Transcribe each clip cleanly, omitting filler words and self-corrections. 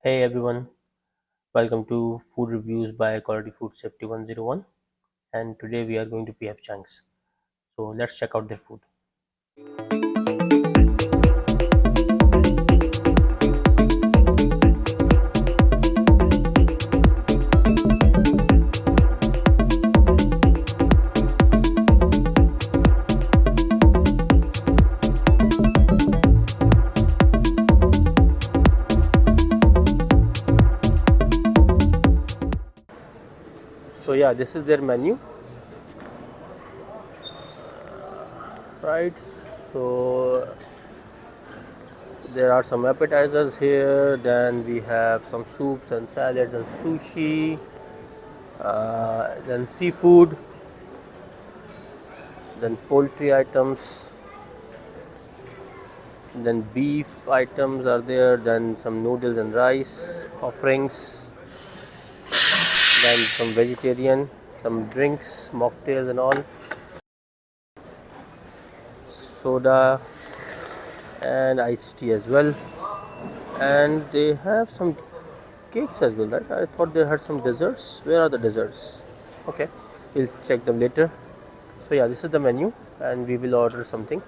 Hey everyone, welcome to Food Reviews by Quality Food Safety 101, and today we are going to PF Chang's. So let's check out their food. So yeah, this is their menu, right? So there are some appetizers here, then we have some soups and salads and sushi, then seafood, then poultry items, then beef items are there, then some noodles and rice offerings, then some vegetarian, some drinks, mocktails and all, soda and iced tea as well. And they have some cakes as well, right? I thought they had some desserts. Where are the desserts? Okay, we'll check them later. So yeah, this is the menu and we will order something.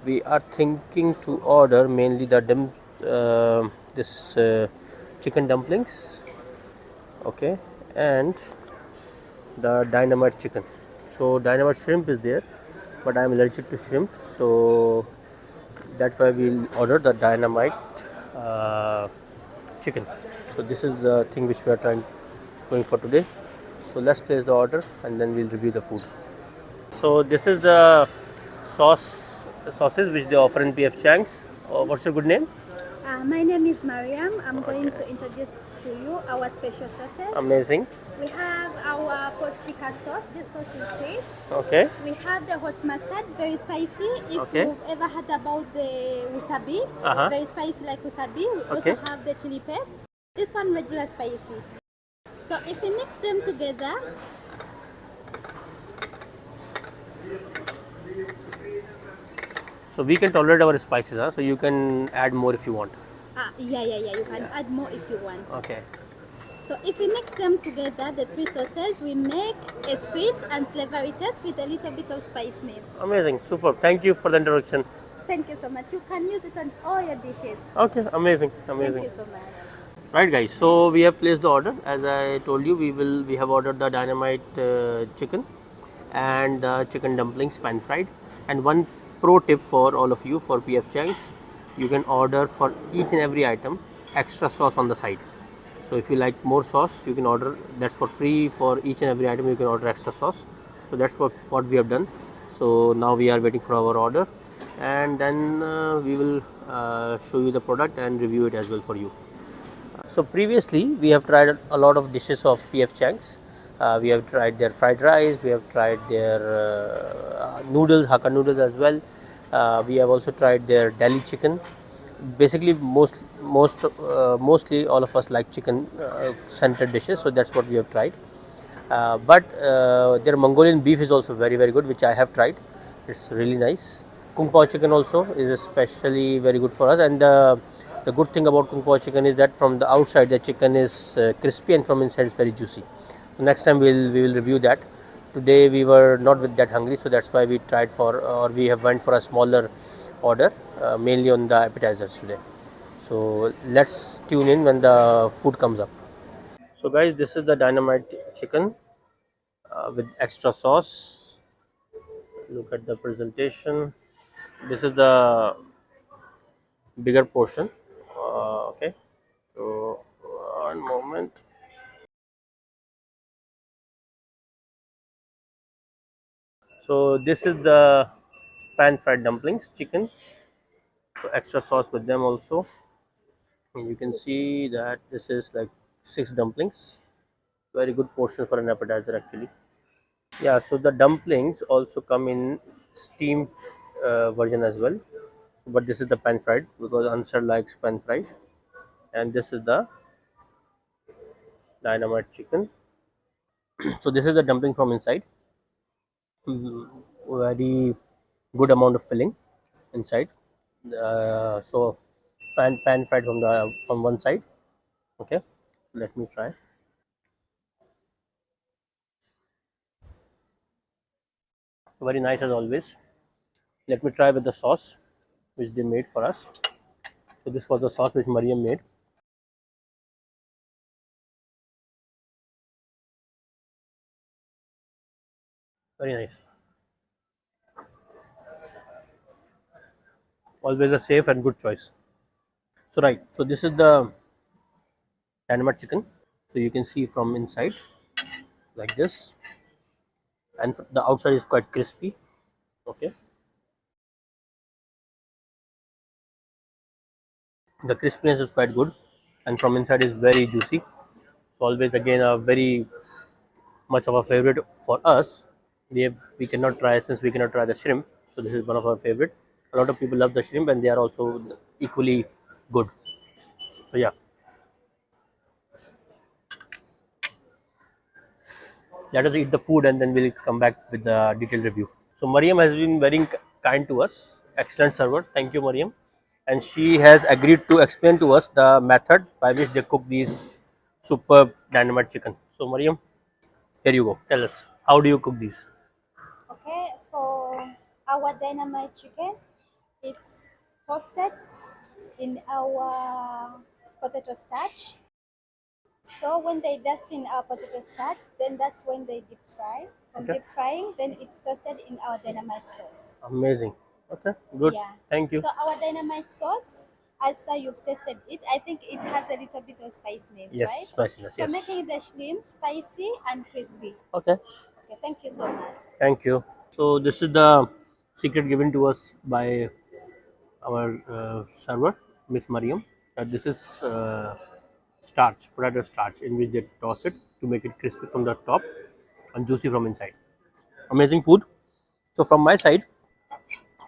We are thinking to order mainly the this chicken dumplings, okay, and the dynamite chicken. So dynamite shrimp is there, but I am allergic to shrimp, so that's why we'll order the dynamite chicken. So this is the thing which we are trying going for today. So let's place the order and then we'll review the food. So this is the sauces which they offer in PF Chang's. What's your good name? My name is Mariam. I'm going to introduce to you our special sauces. Amazing. We have our postica sauce. This sauce is sweet. Okay. We have the hot mustard, very spicy. If Okay. you've ever heard about the wasabi, very spicy like wasabi. We Okay. also have the chili paste. This one regular spicy. So if we mix them together, So we can tolerate our spices, huh? So you can add more if you want. yeah, you can add more if you want. Okay. So if we mix them together, the three sauces, we make a sweet and savory taste with a little bit of spiciness. Amazing. Super. Thank you for the introduction. Thank you so much. You can use it on all your dishes. Okay. Amazing. Thank Amazing. you so much. Right, guys. So we have placed the order. As I told you, we have ordered the dynamite chicken and chicken dumplings pan fried. And one pro tip for all of you for PF Chang's, you can order for each and every item extra sauce on the side. So if you like more sauce, you can order. That's for free for each and every item. You can order extra sauce. So that's what we have done. So now we are waiting for our order, and then we will show you the product and review it as well for you. So previously we have tried a lot of dishes of PF Chang's. We have tried their fried rice, we have tried their noodles, Hakka noodles as well. We have also tried their Delhi chicken. Basically, mostly all of us like chicken centered dishes, so that's what we have tried. But their Mongolian beef is also very good, which I have tried. It's really nice. Kung Pao chicken also is especially very good for us, and the good thing about Kung Pao chicken is that from the outside the chicken is crispy and from inside it's very juicy. So next time we will review that. Today we were not that hungry, so that's why we tried for, or we have went for a smaller order, mainly on the appetizers today. So let's tune in when the food comes up. So guys, this is the dynamite chicken with extra sauce. Look at the presentation. This is the bigger portion. Okay, so one moment. So this is the pan fried dumplings chicken, so extra sauce with them also. And you can see that this is like 6 dumplings, very good portion for an appetizer actually. Yeah, so the dumplings also come in steamed version as well, but this is the pan fried because Ansar likes pan fried. And this is the dynamite chicken. So this is the dumpling from inside. Very good amount of filling inside. So pan fried from one side, Okay, let me try. Very nice as always. Let me try with the sauce which they made for us. So this was the sauce which Mariam made. Very nice. Always a safe and good choice. So right, so this is the dynamite chicken. So you can see from inside like this, and the outside is quite crispy. Okay, the crispiness is quite good, and from inside is very juicy. So always again a very much of a favorite for us. We cannot try, since we cannot try the shrimp. So this is one of our favorite. A lot of people love the shrimp, and they are also equally good. So yeah, let us eat the food, and then we'll come back with the detailed review. So Mariam has been very kind to us. Excellent server. Thank you, Mariam. And she has agreed to explain to us the method by which they cook these superb dynamite chicken. So Mariam, here you go. Tell us, how do you cook these? Okay, for our dynamite chicken, it's toasted in our potato starch. So when they dust in our potato starch, then that's when they deep fry. From Okay. deep frying, then it's toasted in our dynamite sauce. Amazing. Okay, good. Yeah. Thank you. So our dynamite sauce, after you've tasted it, I think it has a little bit of spiciness, Yes, right? spiciness. So Yes. making the shrimp spicy and crispy. Okay. Okay, thank you so much. Thank you. So this is the secret given to us by our server, Miss Mariam. This is starch, potato starch, in which they toss it to make it crispy from the top and juicy from inside. Amazing food. So from my side,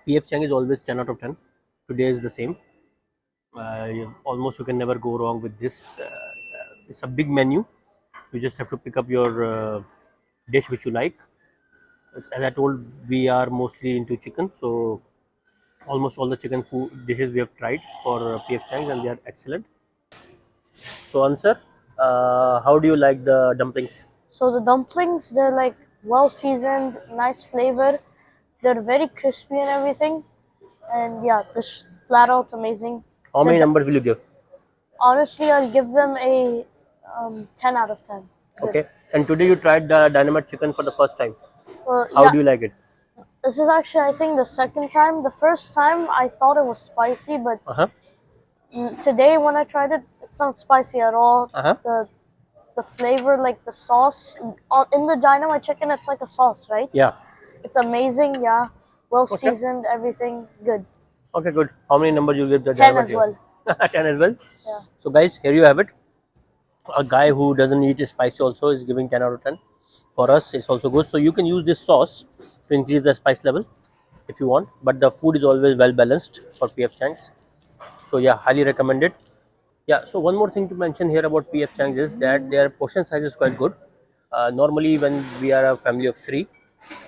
PF Chang is always 10 out of 10. Today is the same. Almost you can never go wrong with this. It's a big menu. You just have to pick up your dish which you like. As I told, we are mostly into chicken, so almost all the chicken food dishes we have tried for PF Chang's, and they are excellent. So, answer, how do you like the dumplings? So the dumplings, they're like well seasoned, nice flavor. They're very crispy and everything. And yeah, this flat out's amazing. How The, many du- numbers will you give? Honestly, I'll give them a 10 out of 10. Good. Okay. And today you tried the dynamite chicken for the first time. Well, How yeah, do you like it? this is actually, I think, the second time. The first time I thought it was spicy, but Uh huh. today when I tried it, it's not spicy at all. Uh huh. The flavor, like the sauce, in the dynamite chicken, it's like a sauce, right? Yeah. It's amazing, yeah. Well Okay. seasoned, everything good. Okay, good. How many numbers you give the 10 dynamite as chicken? well. 10 as well. Yeah. So, guys, here you have it. A guy who doesn't eat spicy also is giving 10 out of 10. For us, it's also good. So, you can use this sauce to increase the spice level if you want. But the food is always well balanced for PF Chang's. So, yeah, highly recommended. Yeah, so one more thing to mention here about PF Chang's is that their portion size is quite good. Normally, when we are a family of three,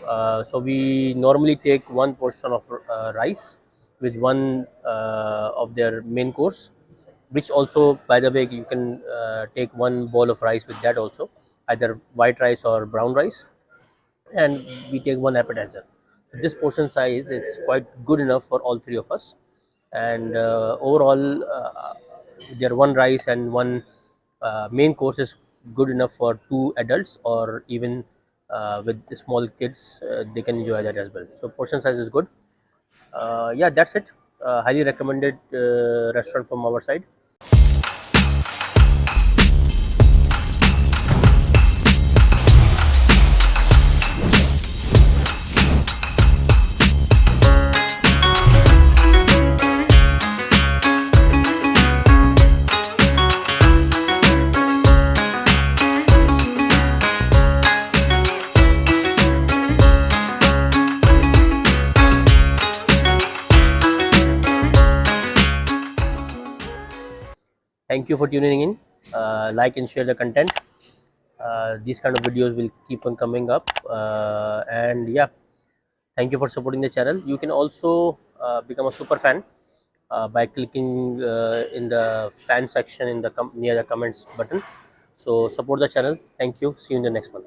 so we normally take one portion of rice with one of their main course, which also, by the way, you can take one bowl of rice with that also, either white rice or brown rice, and we take one appetizer. So this portion size is quite good enough for all three of us, and overall, their one rice and one main course is good enough for two adults, or even with the small kids, they can enjoy that as well. So portion size is good. Yeah, that's it. Highly recommended restaurant from our side. Thank you for tuning in. Like and share the content. These kind of videos will keep on coming up, and yeah, thank you for supporting the channel. You can also become a super fan by clicking in the fan section in the near the comments button. So support the channel. Thank you. See you in the next one.